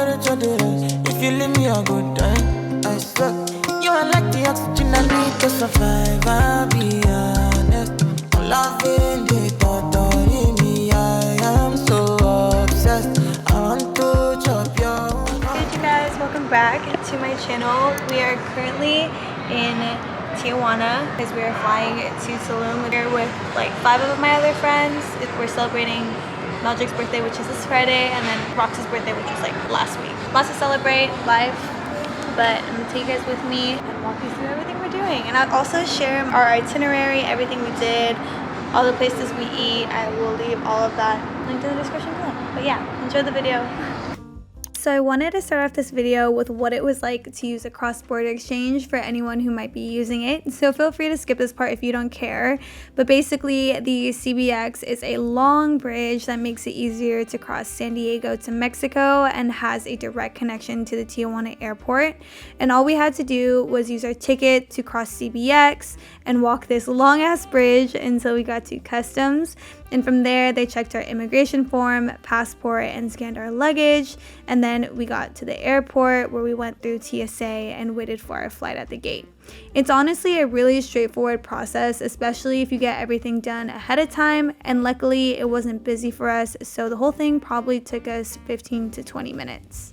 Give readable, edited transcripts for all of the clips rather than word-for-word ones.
temperature the rise. If you leave me a good time, I swear. You are like the oxygen I need to survive. I'll be honest. I'm loving the thought of me. I am so obsessed. I want to chop your. Hey you guys, welcome back to my channel. We are currently in Tijuana because we are flying to Tulum. We're here with like 5 of my other friends. We're celebrating Meldrick's birthday, which is this Friday, and then Rox's birthday, which was like last week. Lots to celebrate, life, but I'm gonna take you guys with me and walk you through everything we're doing. And I'll also share our itinerary, everything we did, all the places we eat. I will leave all of that linked in the description below. But yeah, enjoy the video. So I wanted to start off this video with what it was like to use a cross-border exchange for anyone who might be using it. So feel free to skip this part if you don't care. But basically, the CBX is a long bridge that makes it easier to cross San Diego to Mexico and has a direct connection to the Tijuana airport. And all we had to do was use our ticket to cross CBX and walk this long-ass bridge until we got to customs. And from there, they checked our immigration form, passport, and scanned our luggage. And then we got to the airport where we went through TSA and waited for our flight at the gate. It's honestly a really straightforward process, especially if you get everything done ahead of time. And luckily, it wasn't busy for us, so the whole thing probably took us 15 to 20 minutes.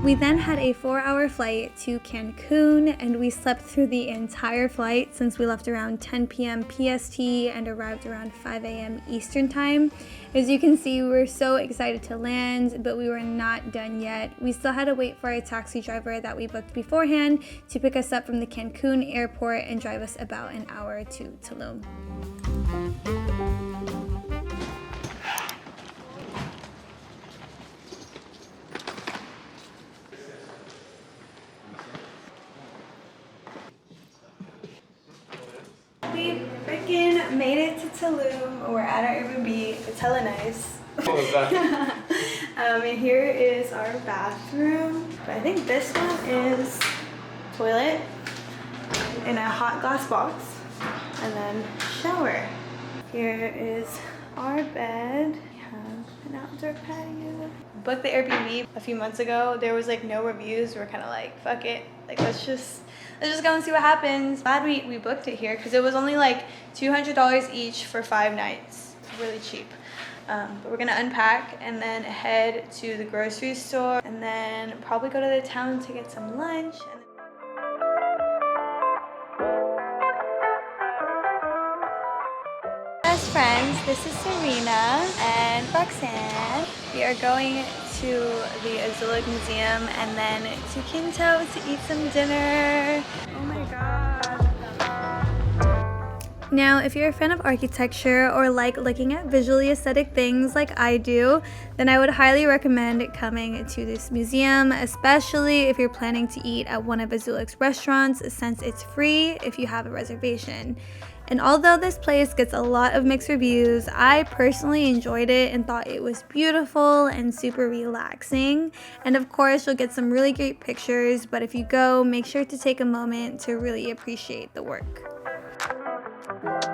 We then had a 4-hour flight to Cancun, and we slept through the entire flight since we left around 10 p.m. PST and arrived around 5 a.m. Eastern time. As you can see, we were so excited to land, but we were not done yet. We still had to wait for a taxi driver that we booked beforehand to pick us up from the Cancun airport and drive us about an hour to Tulum. We freaking made it to Tulum. We're at our Airbnb. It's hella nice. And here is our bathroom. But I think this one is toilet in a hot glass box, and then shower. Here is our bed. We have an outdoor patio. Booked the Airbnb a few months ago. There was like no reviews. We were kind of like, fuck it. Like let's just go and see what happens. Glad we booked it here because it was only like $200 each for 5 nights. Really cheap. But we're gonna unpack and then head to the grocery store and then probably go to the town to get some lunch. Best friends, this is Serena and Roxanne. We are going to the Azulik Museum and then to Quinto to eat some dinner. Oh my god. Now, if you're a fan of architecture or like looking at visually aesthetic things like I do, then I would highly recommend coming to this museum, especially if you're planning to eat at one of Azulik's restaurants, since it's free if you have a reservation. And although this place gets a lot of mixed reviews, I personally enjoyed it and thought it was beautiful and super relaxing. And of course, you'll get some really great pictures, but if you go, make sure to take a moment to really appreciate the work.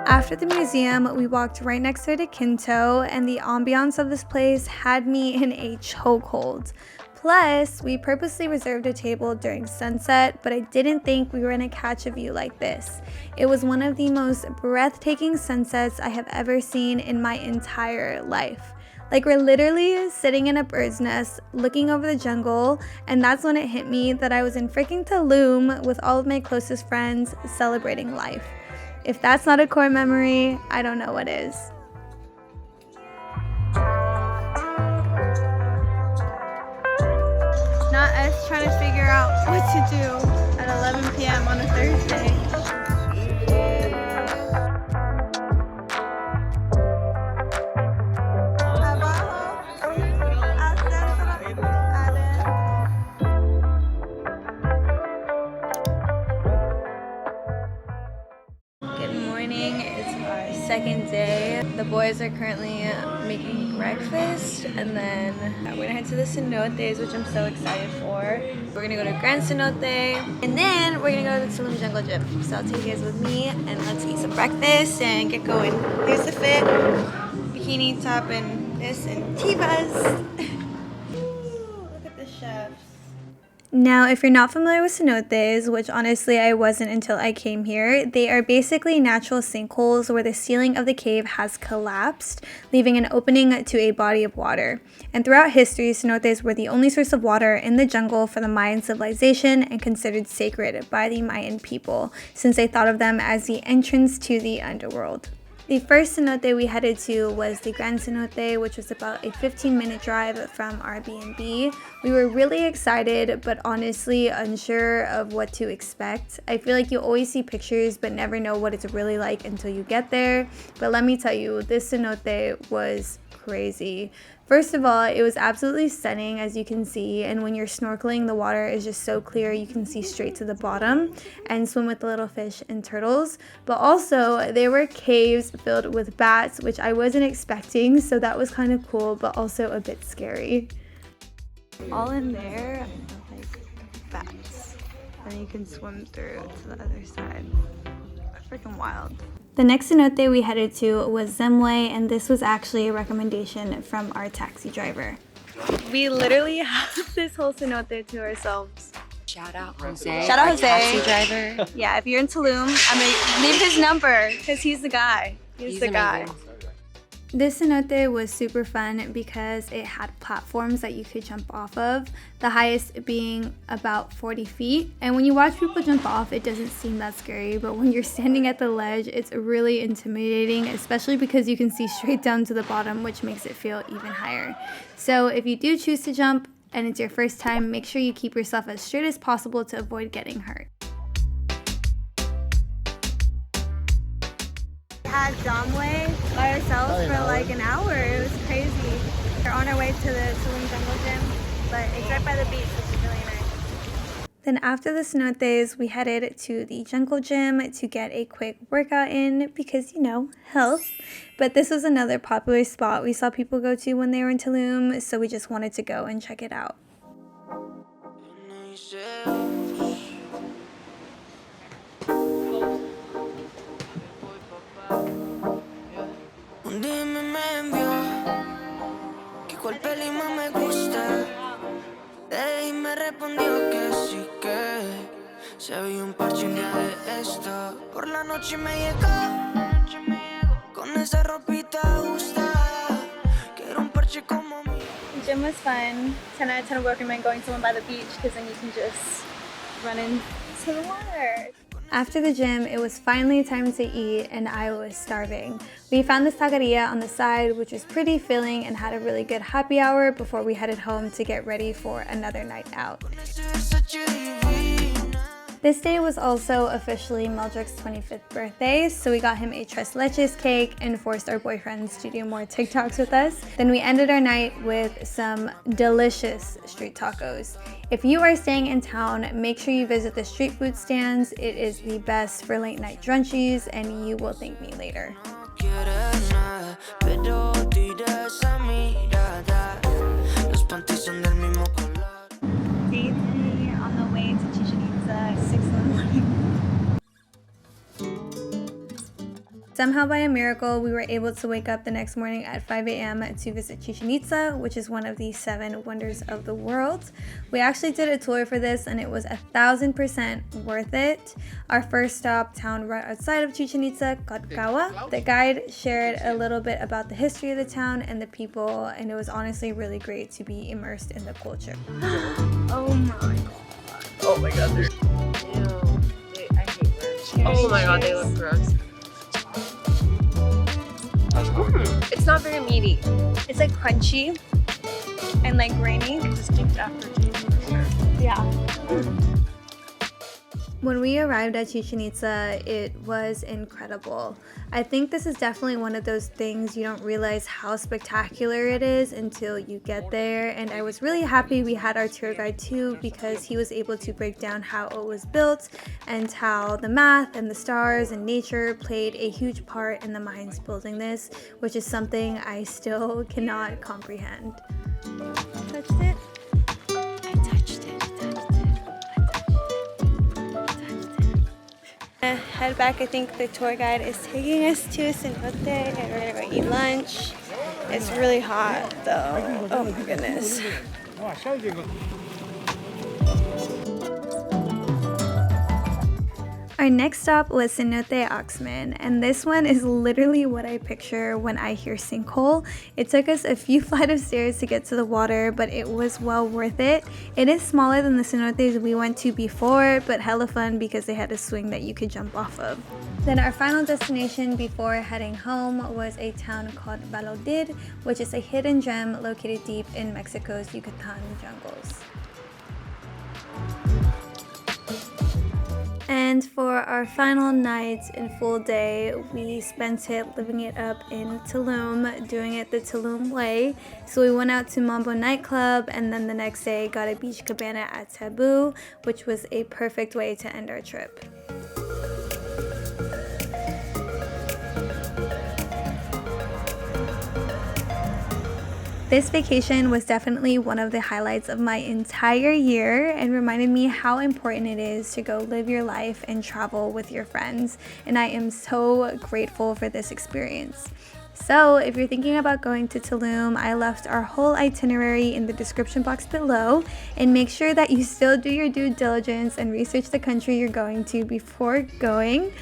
After the museum, we walked right next door to Quinto, and the ambiance of this place had me in a chokehold. Plus, we purposely reserved a table during sunset, but I didn't think we were gonna catch a view like this. It was one of the most breathtaking sunsets I have ever seen in my entire life. Like, we're literally sitting in a bird's nest, looking over the jungle, and that's when it hit me that I was in freaking Tulum with all of my closest friends celebrating life. If that's not a core memory, I don't know what is. Not us trying to figure out what to do at 11 p.m. on a Thursday. Good morning, it's our second day. The boys are currently making breakfast, and then we're gonna head to the Cenotes, which I'm so excited for. We're gonna go to Gran Cenote, and then we're gonna go to the Tulum Jungle Gym. So I'll take you guys with me, and let's eat some breakfast and get going. Here's the fit. bikini top and this and Tibas. Look at the chefs. Now, if you're not familiar with cenotes, which honestly I wasn't until I came here, they are basically natural sinkholes where the ceiling of the cave has collapsed, leaving an opening to a body of water. And throughout history, cenotes were the only source of water in the jungle for the Mayan civilization and considered sacred by the Mayan people, since they thought of them as the entrance to the underworld. The first cenote we headed to was the Gran cenote, which was about a 15-minute drive from our BnB. We were really excited, but honestly unsure of what to expect. I feel like you always see pictures, but never know what it's really like until you get there. But let me tell you, this cenote was crazy. First of all, it was absolutely stunning, as you can see, and when you're snorkeling, the water is just so clear you can see straight to the bottom and swim with the little fish and turtles. But also, there were caves filled with bats, which I wasn't expecting, so that was kind of cool, but also a bit scary. All in there are like bats, and you can swim through to the other side. Freaking wild. The next cenote we headed to was Zemway, and this was actually a recommendation from our taxi driver. We literally have this whole cenote to ourselves. Shout out Jose. Shout out Jose. Taxi driver. Yeah, if you're in Tulum, I'm gonna leave his number because he's the guy. He's the guy. This cenote was super fun because it had platforms that you could jump off of, the highest being about 40 feet. And when you watch people jump off, it doesn't seem that scary, but when you're standing at the ledge, it's really intimidating, especially because you can see straight down to the bottom, which makes it feel even higher. So if you do choose to jump and it's your first time, make sure you keep yourself as straight as possible to avoid getting hurt. Had Zemway by ourselves for like an hour. It was crazy. We're on our way to the Tulum Jungle Gym, but it's right by the beach, which is really nice. Then after the cenotes, we headed to the jungle gym to get a quick workout in because, you know, health. But this was another popular spot we saw people go to when they were in Tulum, so we just wanted to go and check it out. Dime, me envió que cuál peli más me gusta. Y me respondió que sí, que se había un parche un día de esto. Por la noche me llegó con esa ropita justa. Que era un parche como mí. The gym was fun. 10 out of 10 would recommend going somewhere by the beach because then you can just run into the water. After the gym, it was finally time to eat and I was starving. We found this taqueria on the side, which was pretty filling and had a really good happy hour before we headed home to get ready for another night out. This day was also officially Meldrick's 25th birthday, so we got him a tres leches cake and forced our boyfriends to do more TikToks with us. Then we ended our night with some delicious street tacos. If you are staying in town, make sure you visit the street food stands. It is the best for late night brunchies and you will thank me later. Day 3 on the way to Chichen Itza, 6 in the morning. Somehow by a miracle, we were able to wake up the next morning at 5 a.m. to visit Chichen Itza, which is one of the 7 wonders of the world. We actually did a tour for this and it was 1000% worth it. Our first stop, town right outside of Chichen Itza, Cotcawa. The guide shared a little bit about the history of the town and the people, and it was honestly really great to be immersed in the culture. Oh my god. Oh my god, they're... Ew. I hate them. Oh my god, they look gross. It's not very meaty. It's like crunchy and like grainy. Distinct aftertaste for sure. Yeah. When we arrived at Chichen Itza, it was incredible. I think this is definitely one of those things you don't realize how spectacular it is until you get there. And I was really happy we had our tour guide too, because he was able to break down how it was built and how the math and the stars and nature played a huge part in the Mayans building this, which is something I still cannot comprehend. Touched it? Head back. I think the tour guide is taking us to a cenote and we're gonna go eat lunch. It's really hot though. Oh my goodness. Our next stop was Cenote Oxman, and this one is literally what I picture when I hear sinkhole. It took us a few flights of stairs to get to the water, but it was well worth it. It is smaller than the cenotes we went to before, but hella fun because they had a swing that you could jump off of. Then our final destination before heading home was a town called Valladolid, which is a hidden gem located deep in Mexico's Yucatan jungles. And for our final night and full day, we spent it living it up in Tulum, doing it the Tulum way. So we went out to Mambo nightclub, and then the next day got a beach cabana at Taboo, which was a perfect way to end our trip. This vacation was definitely one of the highlights of my entire year and reminded me how important it is to go live your life and travel with your friends. And I am so grateful for this experience. So if you're thinking about going to Tulum, I left our whole itinerary in the description box below, and make sure that you still do your due diligence and research the country you're going to before going.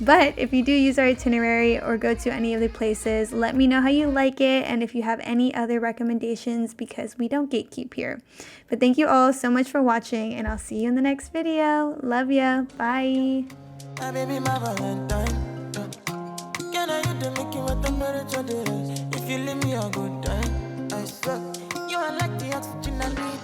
But if you do use our itinerary or go to any of the places, let me know how you like it and if you have any other recommendations, because we don't gatekeep here. But thank you all so much for watching, and I'll see you in the next video. Love ya. Bye. My baby, my Valentine. Can I hit the Mickey with the temperature? If you leave me a good time, I swear you are like the oxygen I need.